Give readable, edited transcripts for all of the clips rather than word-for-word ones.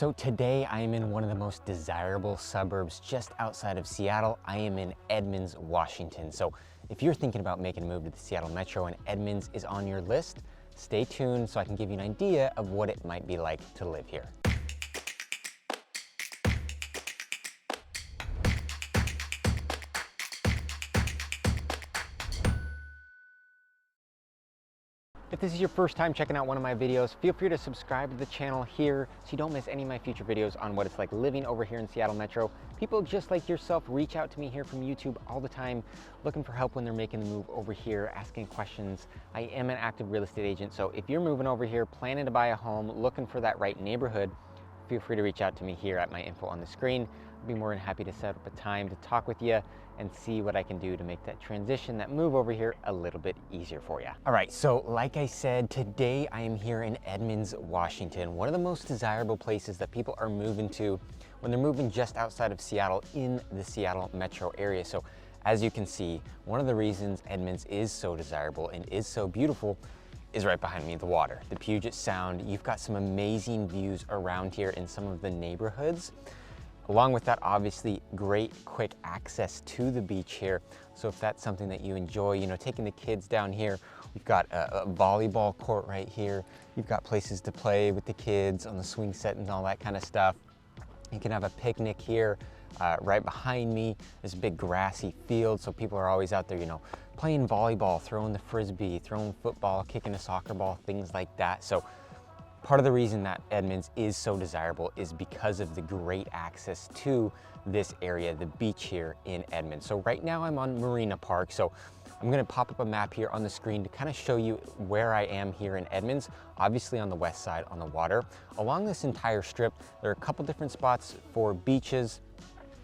So today I am in one of the most desirable suburbs just outside of Seattle. I am in Edmonds, Washington. So if you're thinking about making a move to the Seattle Metro and Edmonds is on your list, stay tuned so I can give you an idea of what it might be like to live here. If this is your first time checking out one of my videos, feel free to subscribe to the channel here so you don't miss any of my future videos on what it's like living over here in Seattle Metro. People just like yourself reach out to me here from YouTube all the time, looking for help when they're making the move over here, asking questions. I am an active real estate agent, so if you're moving over here, planning to buy a home, looking for that right neighborhood, feel free to reach out to me here at my info on the screen. I'd be more than happy to set up a time to talk with you and see what I can do to make that transition, that move over here a little bit easier for you. All right, so like I said, today I am here in Edmonds, Washington, one of the most desirable places that people are moving to when they're moving just outside of Seattle in the Seattle metro area. So as you can see, one of the reasons Edmonds is so desirable and is so beautiful is right behind me, the water, the Puget Sound. You've got some amazing views around here in some of the neighborhoods. Along with that, obviously, great quick access to the beach here. So if that's something that you enjoy, you know, taking the kids down here, we've got a volleyball court right here. You've got places to play with the kids on the swing set and all that kind of stuff. You can have a picnic here. Right behind me is a big grassy field, so people are always out there, you know, playing volleyball, throwing the frisbee, throwing football, kicking a soccer ball, things like that. So part of the reason that Edmonds is so desirable is because of the great access to this area, the beach here in Edmonds. So right now I'm on Marina Park, so I'm gonna pop up a map here on the screen to kind of show you where I am here in Edmonds, obviously on the west side on the water. Along this entire strip, there are a couple different spots for beaches,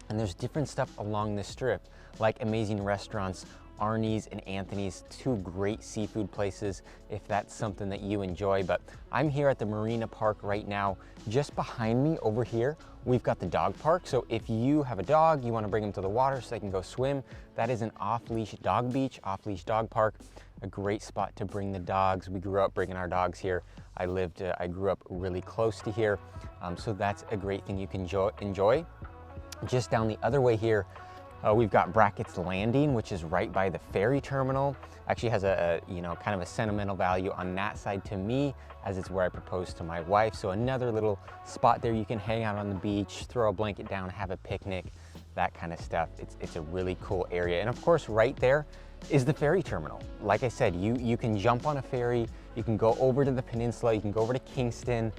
and there's different stuff along this strip, like amazing restaurants, Arnie's and Anthony's, two great seafood places if that's something that you enjoy. But I'm here at the Marina Park right now. Just behind me over here, we've got the dog park. So if you have a dog, you want to bring them to the water so they can go swim, that is an off-leash dog beach, off-leash dog park, a great spot to bring the dogs. We grew up bringing our dogs here. I grew up really close to here. So that's a great thing you can enjoy. Just down the other way here, we've got Brackett's Landing, which is right by the ferry terminal. Actually has a you know, kind of a sentimental value on that side to me, as it's where I proposed to my wife. So another little spot there you can hang out on the beach, throw a blanket down, have a picnic, that kind of stuff. It's a really cool area. And of course, right there is the ferry terminal. Like I said, you can jump on a ferry, you can go over to the peninsula, you can go over to Kingston,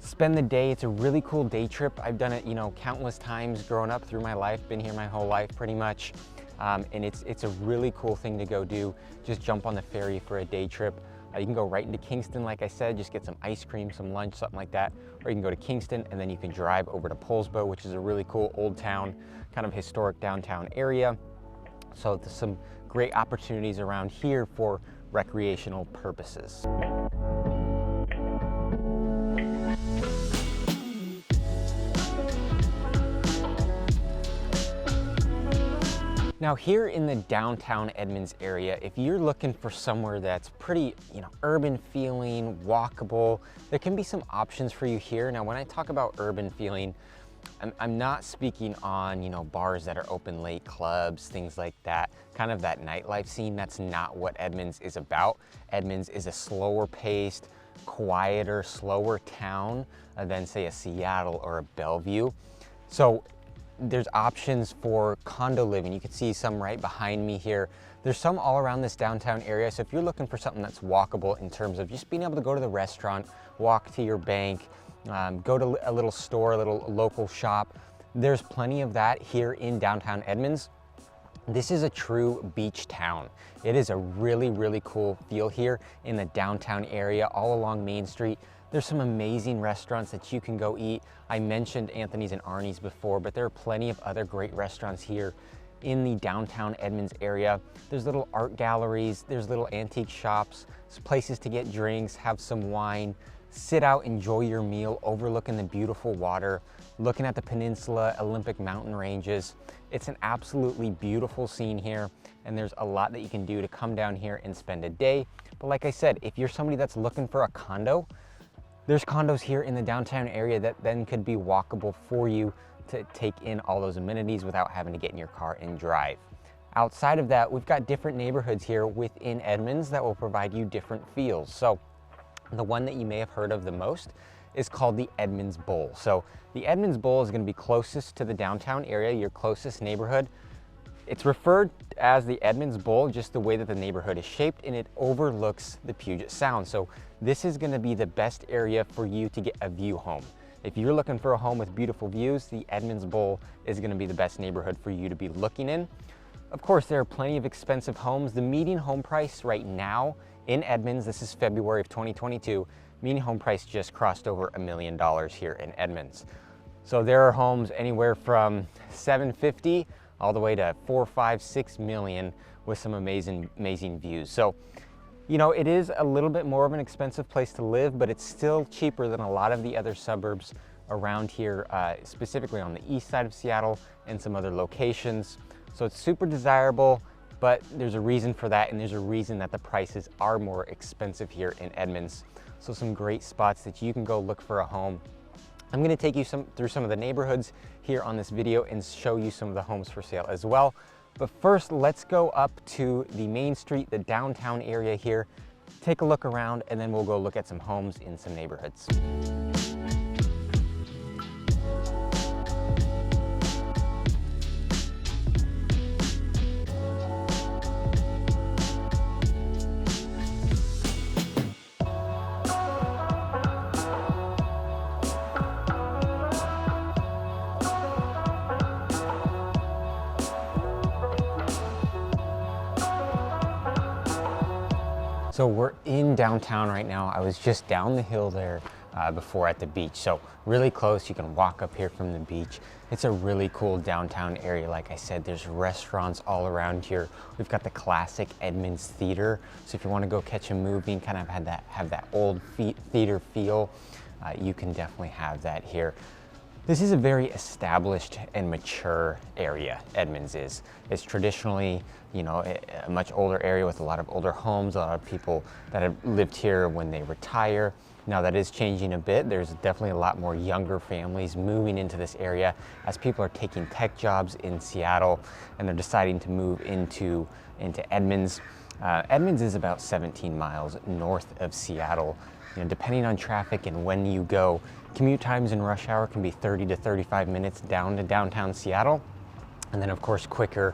spend the day. It's a really cool day trip. I've done it, you know, countless times growing up through my life, been here my whole life pretty much. And it's a really cool thing to go do. Just jump on the ferry for a day trip. You can go right into Kingston, like I said, just get some ice cream, some lunch, something like that. Or you can go to Kingston and then you can drive over to Poulsbo, which is a really cool old town, kind of historic downtown area. So there's some great opportunities around here for recreational purposes. Now here in the downtown Edmonds area, if you're looking for somewhere that's pretty, you know, urban feeling, walkable, there can be some options for you here. Now when I talk about urban feeling, I'm not speaking on, you know, bars that are open late, clubs, things like that, kind of that nightlife scene. That's not what Edmonds is about. Edmonds is a slower paced, quieter, slower town than say a Seattle or a Bellevue. So there's options for condo living. You can see some right behind me here. There's some all around this downtown area. So if you're looking for something that's walkable in terms of just being able to go to the restaurant, walk to your bank, go to a little store, a little local shop, there's plenty of that here in downtown Edmonds. This is a true beach town. It is a really, really cool feel here in the downtown area, all along Main Street. There's some amazing restaurants that you can go eat. I mentioned Anthony's and Arnie's before, but there are plenty of other great restaurants here in the downtown Edmonds area. There's little art galleries, there's little antique shops, places to get drinks, have some wine, sit out, enjoy your meal, overlooking the beautiful water, looking at the peninsula, Olympic mountain ranges. It's an absolutely beautiful scene here, and there's a lot that you can do to come down here and spend a day. But like I said, if you're somebody that's looking for a condo, There's condos here in the downtown area that then could be walkable for you to take in all those amenities without having to get in your car and drive. Outside of that, we've got different neighborhoods here within Edmonds that will provide you different feels. So the one that you may have heard of the most is called the Edmonds Bowl. So the Edmonds Bowl is going to be closest to the downtown area, your closest neighborhood. It's referred as the Edmonds Bowl, just the way that the neighborhood is shaped, and it overlooks the Puget Sound. So this is going to be the best area for you to get a view home. If you're looking for a home with beautiful views, the Edmonds Bowl is going to be the best neighborhood for you to be looking in. Of course, there are plenty of expensive homes. The median home price right now in Edmonds, this is February of 2022, median home price just crossed over $1 million here in Edmonds. So there are homes anywhere from $750,000 all the way to $4, $5, $6 million with some amazing views. So, you know, it is a little bit more of an expensive place to live, but it's still cheaper than a lot of the other suburbs around here, specifically on the east side of Seattle and some other locations. So it's super desirable, but there's a reason for that, and there's a reason that the prices are more expensive here in Edmonds. So some great spots that you can go look for a home. I'm going to take you through some of the neighborhoods here on this video and show you some of the homes for sale as well. But first, let's go up to the main street, the downtown area here, take a look around, and then we'll go look at some homes in some neighborhoods. So we're in downtown right now. I was just down the hill there before at the beach. So really close, you can walk up here from the beach. It's a really cool downtown area. Like I said, there's restaurants all around here. We've got the classic Edmonds Theater. So if you want to go catch a movie and kind of have that old theater feel, you can definitely have that here. This is a very established and mature area, Edmonds is. It's traditionally, you know, a much older area with a lot of older homes, a lot of people that have lived here when they retire. Now that is changing a bit. There's definitely a lot more younger families moving into this area as people are taking tech jobs in Seattle and they're deciding to move into Edmonds. Edmonds is about 17 miles north of Seattle. You know, depending on traffic and when you go, commute times in rush hour can be 30 to 35 minutes down to downtown Seattle. And then of course quicker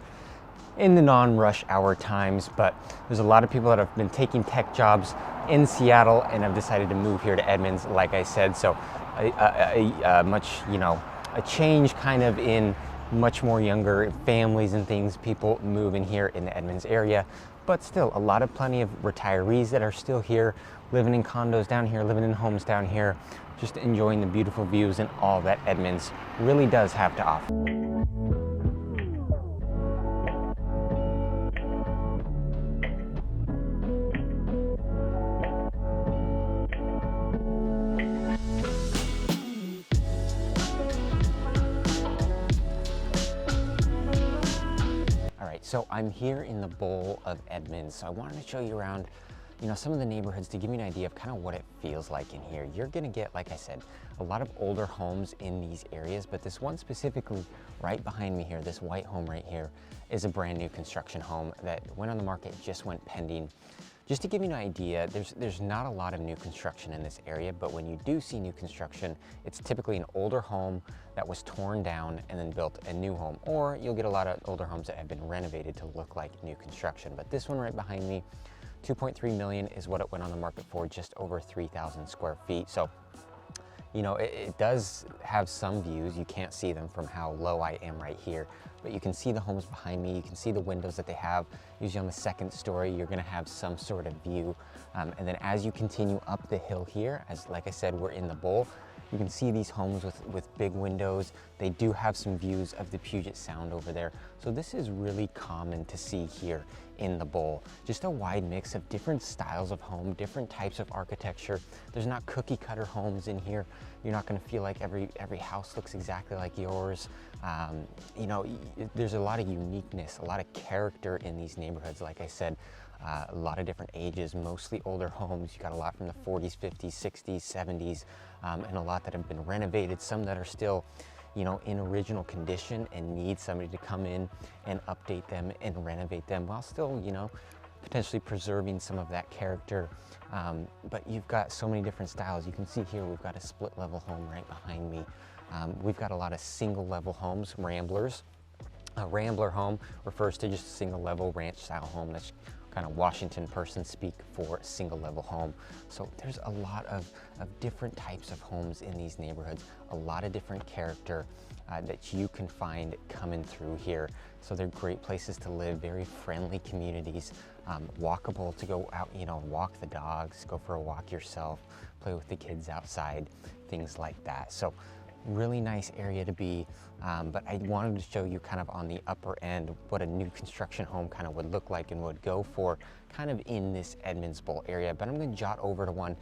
in the non-rush hour times. But there's a lot of people that have been taking tech jobs in Seattle and have decided to move here to Edmonds, like I said. So much, you know, a change kind of in much more younger families and things, people moving here in the Edmonds area. But still plenty of retirees that are still here, living in condos down here, living in homes down here, just enjoying the beautiful views and all that Edmonds really does have to offer. So I'm here in the Bowl of Edmonds. So I wanted to show you around, you know, some of the neighborhoods to give you an idea of kind of what it feels like in here. You're gonna get, like I said, a lot of older homes in these areas, but this one specifically right behind me here, this white home right here, is a brand new construction home that went on the market, just went pending. Just to give you an idea, there's not a lot of new construction in this area, but when you do see new construction, it's typically an older home that was torn down and then built a new home, or you'll get a lot of older homes that have been renovated to look like new construction. But this one right behind me, 2.3 million is what it went on the market for, just over 3,000 square feet. So, you know, it does have some views. You can't see them from how low I am right here, but you can see the homes behind me. You can see the windows that they have. Usually on the second story, you're gonna have some sort of view. And then as you continue up the hill here, as like I said, we're in the Bowl, you can see these homes with big windows. They do have some views of the Puget Sound over there. So this is really common to see here in the Bowl. Just a wide mix of different styles of home, different types of architecture. There's not cookie cutter homes in here. You're not gonna feel like every house looks exactly like yours. You know, there's a lot of uniqueness, a lot of character in these neighborhoods. Like I said, a lot of different ages, mostly older homes. You got a lot from the 40s, 50s, 60s, 70s, and a lot that have been renovated, some that are still, you know, in original condition and need somebody to come in and update them and renovate them while still, you know, potentially preserving some of that character. But you've got so many different styles. You can see here we've got a split level home right behind me. We've got a lot of single level homes, ramblers. A rambler home refers to just a single level ranch style home. That's kind of Washington person speak for single level home. So there's a lot of different types of homes in these neighborhoods, a lot of different character that you can find coming through here. So they're great places to live, very friendly communities, walkable to go out, you know, walk the dogs, go for a walk yourself, play with the kids outside, things like that. So really nice area to be, but I wanted to show you kind of on the upper end what a new construction home kind of would look like and would go for kind of in this Edmonds Bowl area. But I'm going to jot over to one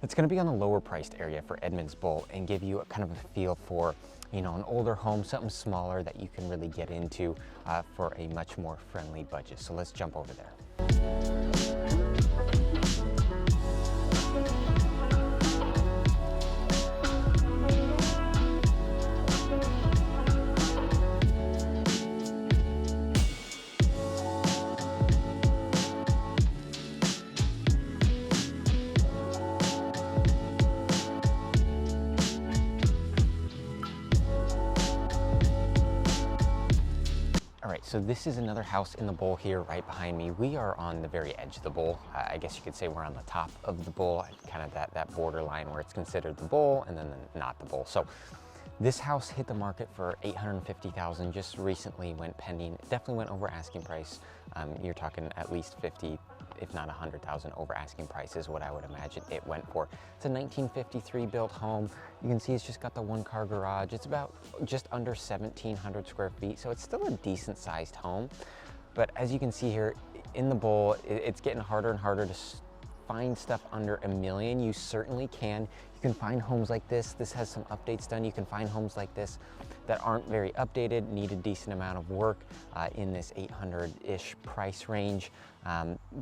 that's going to be on the lower priced area for Edmonds Bowl and give you a kind of a feel for, you know, an older home, something smaller that you can really get into for a much more friendly budget. So let's jump over there. So this is another house in the bowl here right behind me. We are on the very edge of the bowl. I guess you could say we're on the top of the bowl, kind of that borderline where it's considered the bowl and then not the bowl. So this house hit the market for $850,000 just recently, went pending. It definitely went over asking price. You're talking at least 50, if not 100,000 over asking price is what I would imagine it went for. It's a 1953 built home. You can see it's just got the one car garage. It's about just under 1,700 square feet. So it's still a decent sized home. But as you can see here in the bowl, it's getting harder and harder to find stuff under $1 million. You certainly can. You can find homes like this. This has some updates done. You can find homes like this that aren't very updated, need a decent amount of work in this 800-ish price range.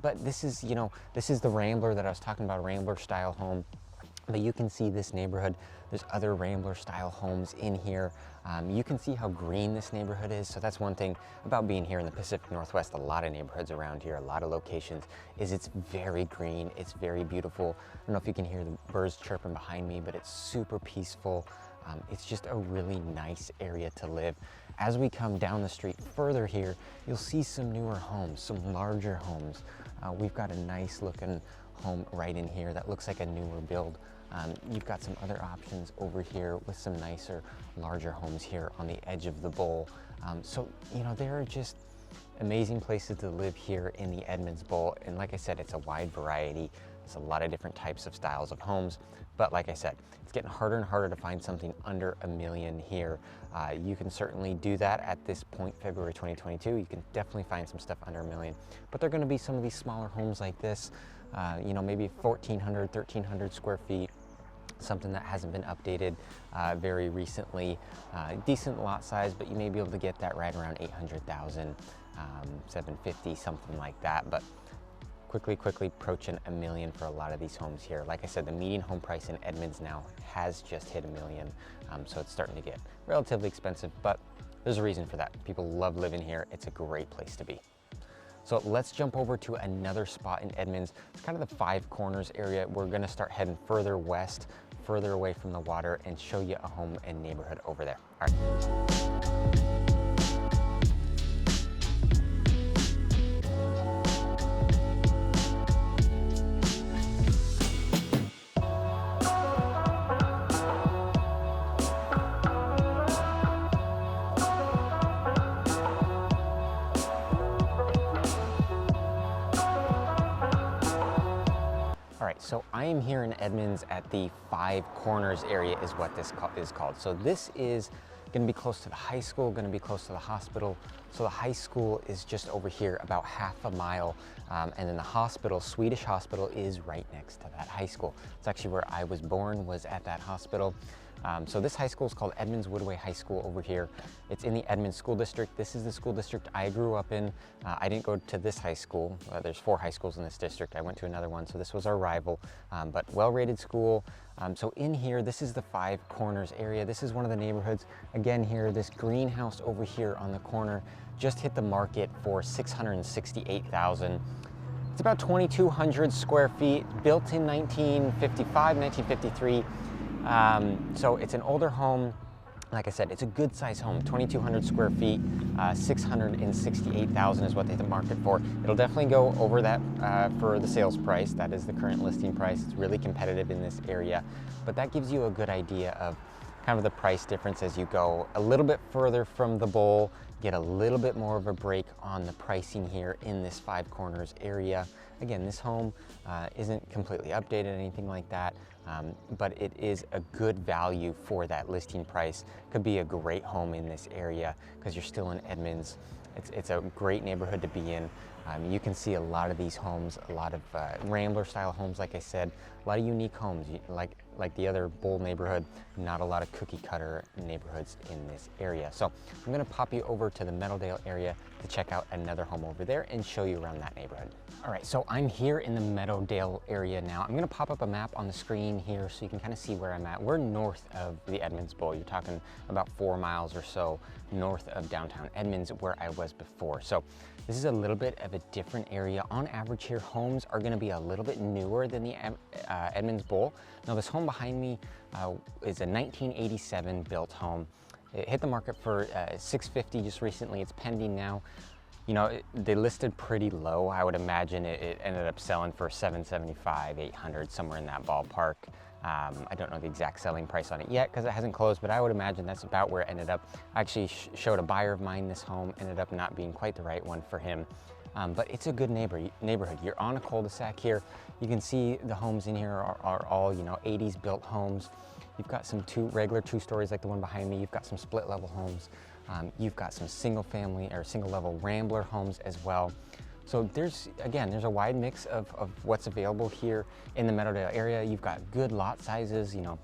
But this is, you know, this is the Rambler that I was talking about, a Rambler style home. But you can see this neighborhood, there's other Rambler style homes in here. You can see how green this neighborhood is. So that's one thing about being here in the Pacific Northwest, a lot of neighborhoods around here, a lot of locations, is it's very green, it's very beautiful. I don't know if you can hear the birds chirping behind me, but it's super peaceful. It's just a really nice area to live. As we come down the street further here, you'll see some newer homes, some larger homes. We've got a nice looking home right in here that looks like a newer build. You've got some other options over here with some nicer, larger homes here on the edge of the bowl. So, you know, there are just amazing places to live here in the Edmonds Bowl. And like I said, it's a wide variety. There's a lot of different types of styles of homes. But like I said, it's getting harder and harder to find something under $1 million here. You can certainly do that at this point, February 2022. You can definitely find some stuff under $1 million. But they're going to be some of these smaller homes like this, you know, maybe 1,400, 1,300 square feet. Something that hasn't been updated very recently. Decent lot size, but you may be able to get that right around 800,000, 750, something like that. But quickly approaching $1 million for a lot of these homes here. Like I said, the median home price in Edmonds now has just hit $1 million, so it's starting to get relatively expensive, but there's a reason for that. People love living here. It's a great place to be. So let's jump over to another spot in Edmonds. It's kind of the Five Corners area. We're gonna start heading further west, further away from the water, and show you a home and neighborhood over there. All right. So I am here in Edmonds at the Five Corners area is what this is called. So this is going to be close to the high school, going to be close to the hospital. So the high school is just over here, about half a mile. And then the hospital, Swedish Hospital, is right next to that high school. It's actually where I was born, was at that hospital. So this high school is called Edmonds Woodway High School over here. It's in the Edmonds School District. This is the school district I grew up in. I didn't go to this high school. There's 4 high schools in this district. I went to another one, so this was our rival, but well-rated school. So in here, this is the Five Corners area. This is one of the neighborhoods. Again here, this greenhouse over here on the corner just hit the market for $668,000. It's about 2,200 square feet, built in 1955, 1953. So it's an older home. Like I said, it's a good size home, 2,200 square feet, 668,000 is what they hit the market for. It'll definitely go over that for the sales price. That is the current listing price. It's really competitive in this area, but that gives you a good idea of kind of the price difference as you go a little bit further from the bowl, get a little bit more of a break on the pricing here in this Five Corners area. Again, this home isn't completely updated, anything like that, but it is a good value for that listing price. Could be a great home in this area because you're still in Edmonds. It's a great neighborhood to be in. You can see a lot of these homes, a lot of Rambler style homes, like I said, a lot of unique homes, like the other Bowl neighborhood, not a lot of cookie cutter neighborhoods in this area. So I'm gonna pop you over to the Meadowdale area to check out another home over there and show you around that neighborhood. All right, so I'm here in the Meadowdale area now. I'm gonna pop up a map on the screen here so you can kind of see where I'm at. We're north of the Edmonds Bowl. You're talking about 4 miles or so north of downtown Edmonds where I was before. So this is a little bit of a different area. On average here, homes are gonna be a little bit newer than the Edmonds Bowl. Now this home behind me is a 1987 built home. It hit the market for $650 just recently. It's pending now. You know, they listed pretty low. I would imagine it ended up selling for $775, $800, somewhere in that ballpark. I don't know the exact selling price on it yet because it hasn't closed, but I would imagine that's about where it ended up. I actually showed a buyer of mine this home, ended up not being quite the right one for him. But it's a good neighborhood. You're on a cul-de-sac here. You can see the homes in here are all, you know, 80s built homes. You've got some regular 2 stories like the one behind me. You've got some split level homes. You've got some single family or single level Rambler homes as well. So there's a wide mix of what's available here in the Meadowdale area. You've got good lot sizes, you know,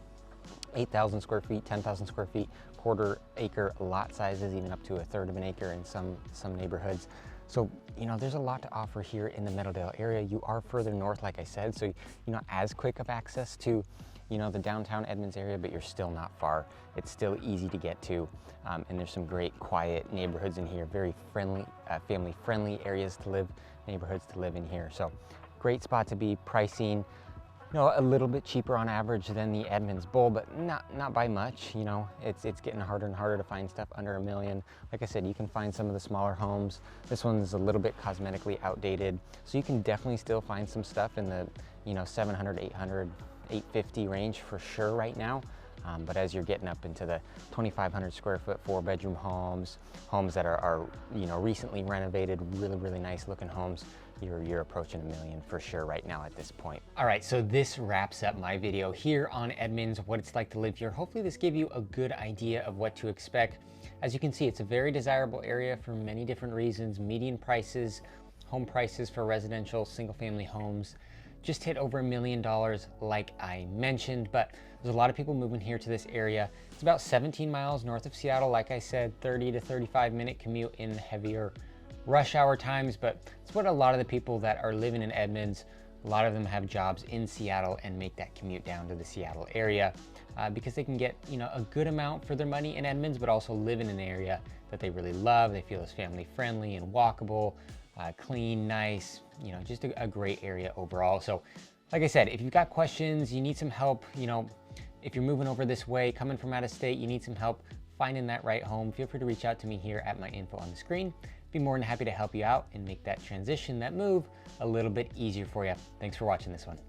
8,000 square feet, 10,000 square feet, quarter acre lot sizes, even up to 1/3 of an acre in some neighborhoods. So, you know, there's a lot to offer here in the Meadowdale area. You are further north, like I said, so you're not as quick of access to, you know, the downtown Edmonds area, but you're still not far. It's still easy to get to, and there's some great quiet neighborhoods in here, very friendly, family-friendly areas to live, neighborhoods to live in here. So, great spot to be. Pricing, you know, a little bit cheaper on average than the Edmonds Bowl, but not by much. You know, it's getting harder and harder to find stuff under $1 million. Like I said, you can find some of the smaller homes. This one's a little bit cosmetically outdated, so you can definitely still find some stuff in the, you know, 700, 800, 850 range for sure right now. But as you're getting up into the 2,500 square foot 4-bedroom homes that are you know, recently renovated, really nice looking homes, you're approaching $1 million for sure right now at this point. All right, so this wraps up my video here on Edmonds, what it's like to live here. Hopefully this gave you a good idea of what to expect. As you can see, it's a very desirable area for many different reasons. Median prices, home prices for residential single family homes just hit over $1 million like I mentioned, but there's a lot of people moving here to this area. It's about 17 miles north of Seattle. Like I said, 30 to 35 minute commute in heavier rush hour times, but it's what a lot of the people that are living in Edmonds, a lot of them have jobs in Seattle and make that commute down to the Seattle area because they can get, you know, a good amount for their money in Edmonds, but also live in an area that they really love. They feel is family friendly and walkable, clean, nice, you know, just a great area overall. So like I said, if you've got questions, you need some help, you know, if you're moving over this way, coming from out of state, you need some help finding that right home, feel free to reach out to me here at my info on the screen. Be more than happy to help you out and make that transition, that move, a little bit easier for you. Thanks for watching this one.